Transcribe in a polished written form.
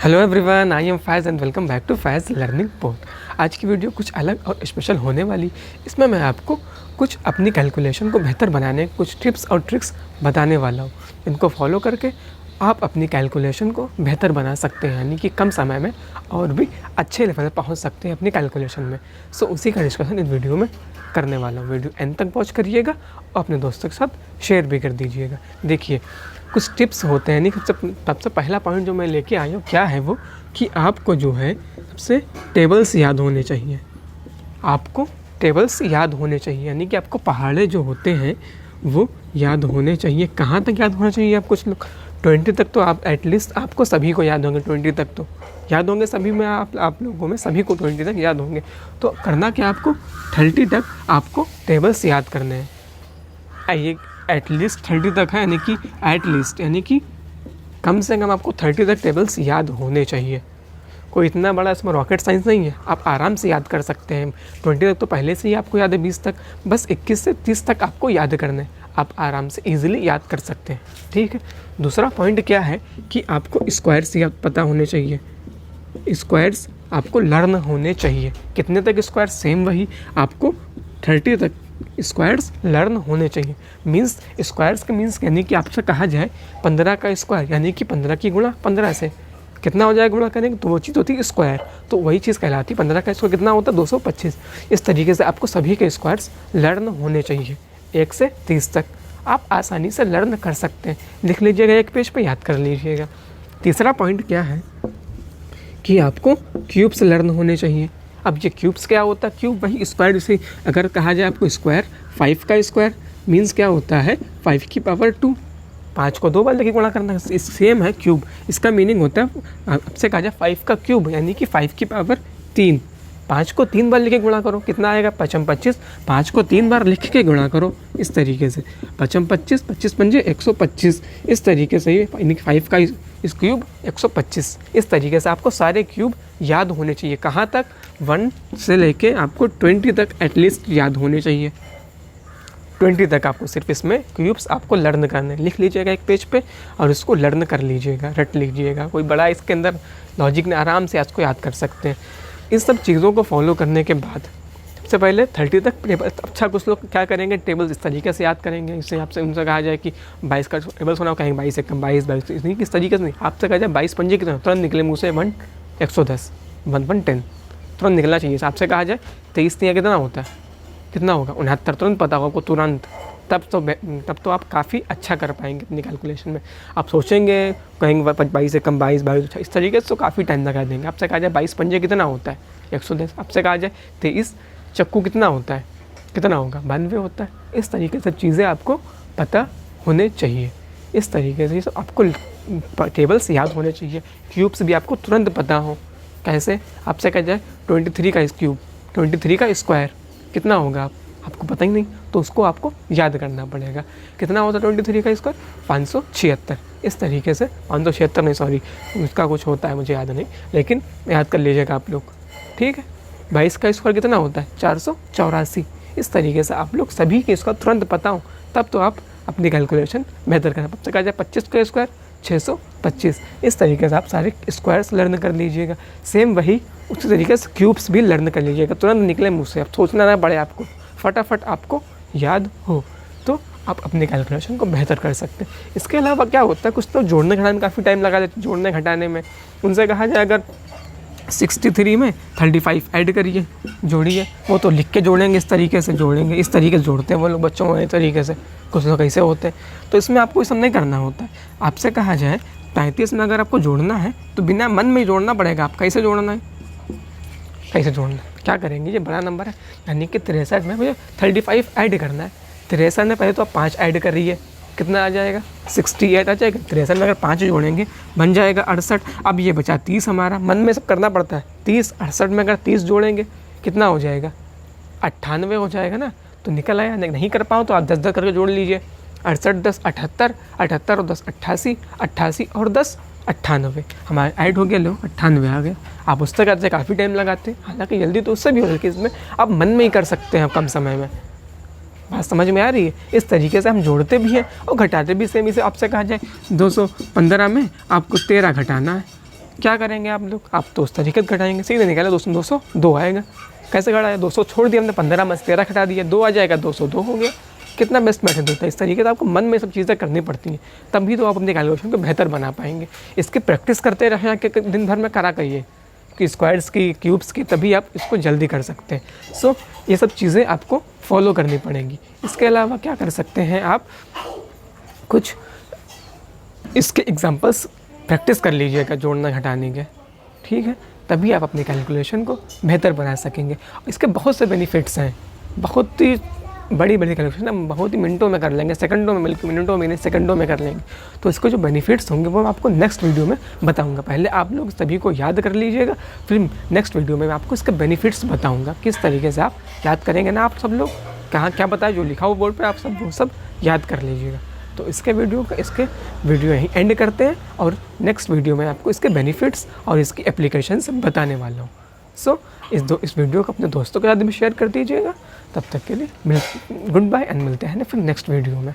Hello everyone, I am Faiz and welcome back to Faiz learning port. आज की video कुछ अलग और स्पेशल होने वाली। इसमें मैं आपको कुछ अपनी कैलकुलेशन को बेहतर बनाने कुछ टिप्स और ट्रिक्स बताने वाला हूँ। इनको फॉलो करके आप अपनी कैलकुलेशन को बेहतर बना सकते हैं, यानी कि कम समय में और भी अच्छे लेवल पर पहुँच सकते हैं अपनी कैलकुलेशन में। सो उसी का डिस्कशन इस वीडियो में करने वाला हूँ। वीडियो एंड तक वॉच करिएगा और अपने दोस्तों के साथ शेयर भी कर दीजिएगा। देखिए, कुछ टिप्स होते हैं। नहीं, सबसे पहला पॉइंट जो मैं लेके आया हूँ क्या है वो कि आपको जो है सबसे टेबल्स याद होने चाहिए। आपको टेबल्स याद होने चाहिए, यानी कि आपको पहाड़े जो होते हैं वो याद होने चाहिए। कहाँ तक याद होना चाहिए? आप कुछ लोग 20 तक तो आप एटलीस्ट आपको सभी को याद होंगे। 20 तक तो याद होंगे सभी में, आप लोगों में सभी को 20 तक याद होंगे। तो करना क्या, आपको 30 तक आपको टेबल्स याद करने हैं। ये एटलीस्ट 30 तक है, यानी कि एटलीस्ट यानी कि कम से कम आपको 30 तक टेबल्स याद होने चाहिए। कोई इतना बड़ा इसमें रॉकेट साइंस नहीं है, आप आराम से याद कर सकते हैं। 20 तक तो पहले से ही आपको याद है, 20 तक बस 21 से 30 तक आपको याद करना है। आप आराम से इजीली याद कर सकते हैं। ठीक है। दूसरा पॉइंट क्या है कि आपको स्क्वायर्स याद पता होने चाहिए। स्क्वायर्स आपको लर्न होने चाहिए। कितने तक स्क्वायर? सेम वही, आपको 30 तक स्क्वायर्स लर्न होने चाहिए। मीन्स स्क्वायर्स के मीन्स यानी कि आपसे कहा जाए 15 का स्क्वायर, यानी कि 15 की गुणा 15 से कितना हो जाएगा गुणा करेंगे तो वो चीज़ होती है स्क्वायर। तो वही चीज़ कहलाती है 15 का स्क्वायर कितना होता है 225। इस तरीके से आपको सभी के स्क्वायर्स लर्न होने चाहिए। 1 से 30 तक आप आसानी से लर्न कर सकते हैं। लिख लीजिएगा एक पेज पे, याद कर लीजिएगा। तीसरा पॉइंट क्या है कि आपको क्यूब्स लर्न होने चाहिए। अब ये क्यूब्स क्या होता है? क्यूब वही स्क्वायर, जैसे अगर कहा जाए आपको स्क्वायर 5 का स्क्वायर मीन्स क्या होता है 5 की पावर 2। 5 को 2 बार लेके गुणा करना सेम है क्यूब। इसका मीनिंग होता है आपसे कहा जाए 5 का क्यूब, यानी कि 5 की पावर 3। 5 को 3 बार लेके गुणा करो, कितना आएगा? 5 25। 5 को 3 बार लिख के गुणा करो इस तरीके से। 5 25, 25 पंजे 125। इस तरीके से ये 5 का इस क्यूब 125। इस तरीके से आपको सारे क्यूब याद होने चाहिए। कहाँ तक? 1 से लेके आपको 20 तक एटलीस्ट याद होने चाहिए। 20 तक आपको सिर्फ इसमें क्यूब्स आपको लर्न करने। लिख लीजिएगा एक पेज पे और इसको लर्न कर लीजिएगा, रट लीजिएगा। कोई बड़ा इसके अंदर लॉजिक ने, आराम से इसको याद कर सकते हैं। इन सब चीज़ों को फॉलो करने के बाद सबसे पहले 30 तक टेबल। अच्छा, कुछ लोग क्या करेंगे, टेबल्स इस तरीके से याद करेंगे। इससे आपसे उनसे कहा जाए कि 22 का टेबल्स होना, कहेंगे 22 एकम 22 नहीं, किस तरीके से नहीं। आपसे कहा जाए 22 पंजे कितना, तुरंत निकले मुँह से 1 110 1 110 तुरंत निकलना चाहिए। आपसे कहा जाए 23 नहीं कितना होता है, कितना होगा 69, तुरंत पता होगा आपको तुरंत। तब तो आप काफ़ी अच्छा कर पाएंगे अपनी कैलकुलेशन में। आप सोचेंगे, कहेंगे 22 से कम 22 इस तरीके से तो काफ़ी टाइम लगा देंगे। आपसे कहा जाए 22 पंजे कितना होता है 110। आपसे कहा जाए 23 चक्कू कितना होता है, कितना होगा 92 होता है। इस तरीके से चीज़ें आपको पता होने चाहिए। इस तरीके से आपको टेबल्स याद होने चाहिए। क्यूब्स भी आपको तुरंत पता हो। कैसे? आपसे कहा जाए 23 का क्यूब, 23 का स्क्वायर कितना होगा, आपको पता ही नहीं, तो उसको आपको याद करना पड़ेगा। कितना होता है 23 का स्क्वायर? 576। इस तरीके से 576 नहीं, सॉरी उसका कुछ होता है, मुझे याद नहीं, लेकिन याद कर लीजिएगा आप लोग। ठीक है। 22 का स्क्वायर कितना होता है? 484। इस तरीके से आप लोग सभी के इसका तुरंत पता हो, तब तो आप अपनी कैलकुलेशन बेहतर करें। आपसे कहा जाए 25 का स्क्वायर 625। इस तरीके से आप सारे स्क्वायर्स लर्न कर लीजिएगा। सेम वही उसी तरीके से क्यूब्स भी लर्न कर लीजिएगा, तुरंत निकले मुँह से। अब सोचना ना पड़े आपको, फटाफट आपको याद हो, तो आप अपनी कैलकुलेशन को बेहतर कर सकते हैं। इसके अलावा क्या होता है, कुछ तो जोड़ने घटाने में काफ़ी टाइम लगा देते हैं। जोड़ने घटाने में उनसे कहा जाए अगर 63 में 35 ऐड करिए, जोड़िए, वो तो लिख के जोड़ेंगे, इस तरीके से जोड़ेंगे। इस तरीके से जोड़ते हैं वो लोग बच्चों वाले तरीके से, कुछ लोग कैसे होते हैं। तो इसमें आपको ये सब नहीं करना होता है। आपसे कहा जाए 35 में अगर आपको जोड़ना है तो बिना मन में जोड़ना पड़ेगा। आप कैसे जोड़ना है, कैसे जोड़ना है, क्या करेंगे? ये बड़ा नंबर है, यानी कि 63 में मुझे 35 ऐड करना है। 63 में पहले तो आप 5 ऐड कर रही है, कितना आ जाएगा 68 आ जाएगा। 63 में अगर 5 जोड़ेंगे बन जाएगा 68। अब ये बचा 30, हमारा मन में सब करना पड़ता है। 30 68 में अगर 30 जोड़ेंगे कितना हो जाएगा 98 हो जाएगा ना। तो निकल आया। नहीं कर पाओ तो आप 10 10 करके जोड़ लीजिए। 68 10 78, 78 और 10 88, 88 और 10 98, हमारे ऐड हो गया। लो 98 आ गया। आप उससे करते काफ़ी टाइम लगाते हैं, हालांकि जल्दी तो उससे भी हो सके, इसमें आप मन में ही कर सकते हैं कम समय में। बात समझ में आ रही है? इस तरीके से हम जोड़ते भी हैं और घटाते भी सेम। इसे आपसे कहा जाए 215 में आपको 13 घटाना है, क्या करेंगे आप लोग, आप तो उस तरीके से घटाएंगे, सीधे निकाले 200 2 आएगा। कैसे घटाया, 200 छोड़ दिया हमने, 15 में से 13 घटा दिया, 2 आ जाएगा, 202 हो गया। कितना बेस्ट मेथड होता है। इस तरीके से आपको मन में सब चीज़ें करनी पड़ती हैं, तभी तो आप अपने कैलकुलेशन को बेहतर बना पाएंगे। इसकी प्रैक्टिस करते रहें, आके दिन भर में करा करिए कि स्क्वायर्स की, क्यूब्स की, तभी आप इसको जल्दी कर सकते हैं। सो ये सब चीज़ें आपको फॉलो करनी पड़ेंगी। इसके अलावा क्या कर सकते हैं आप, कुछ इसके एग्जांपल्स प्रैक्टिस कर लीजिएगा जोड़ना घटाने के, ठीक है, तभी आप अपने कैलकुलेशन को बेहतर बना सकेंगे। इसके बहुत से बेनिफिट्स हैं, बहुत ही बड़ी कैलकुलेशन हम बहुत ही मिनटों में कर लेंगे, सेकंडों में, बल्कि मिनटों में नहीं सेकंडों में कर लेंगे। तो इसके जो बेनिफिट्स होंगे वो मैं आपको नेक्स्ट वीडियो में बताऊंगा। पहले आप लोग सभी को याद कर लीजिएगा, फिर नेक्स्ट वीडियो में मैं आपको इसके बेनिफिट्स बताऊंगा, किस तरीके से आप याद करेंगे ना। आप सब लोग कहाँ क्या बताया, जो लिखा हुआ बोर्ड पर आप सब वो सब याद कर लीजिएगा। तो इसके वीडियो यहीं एंड करते हैं, और नेक्स्ट वीडियो में आपको इसके बेनिफिट्स और इसकी एप्लीकेशंस बताने वाला हूँ। सो इस वीडियो को अपने दोस्तों के साथ भी शेयर कर दीजिएगा। तब तक के लिए गुड बाय एंड मिलते हैं फिर नेक्स्ट वीडियो में।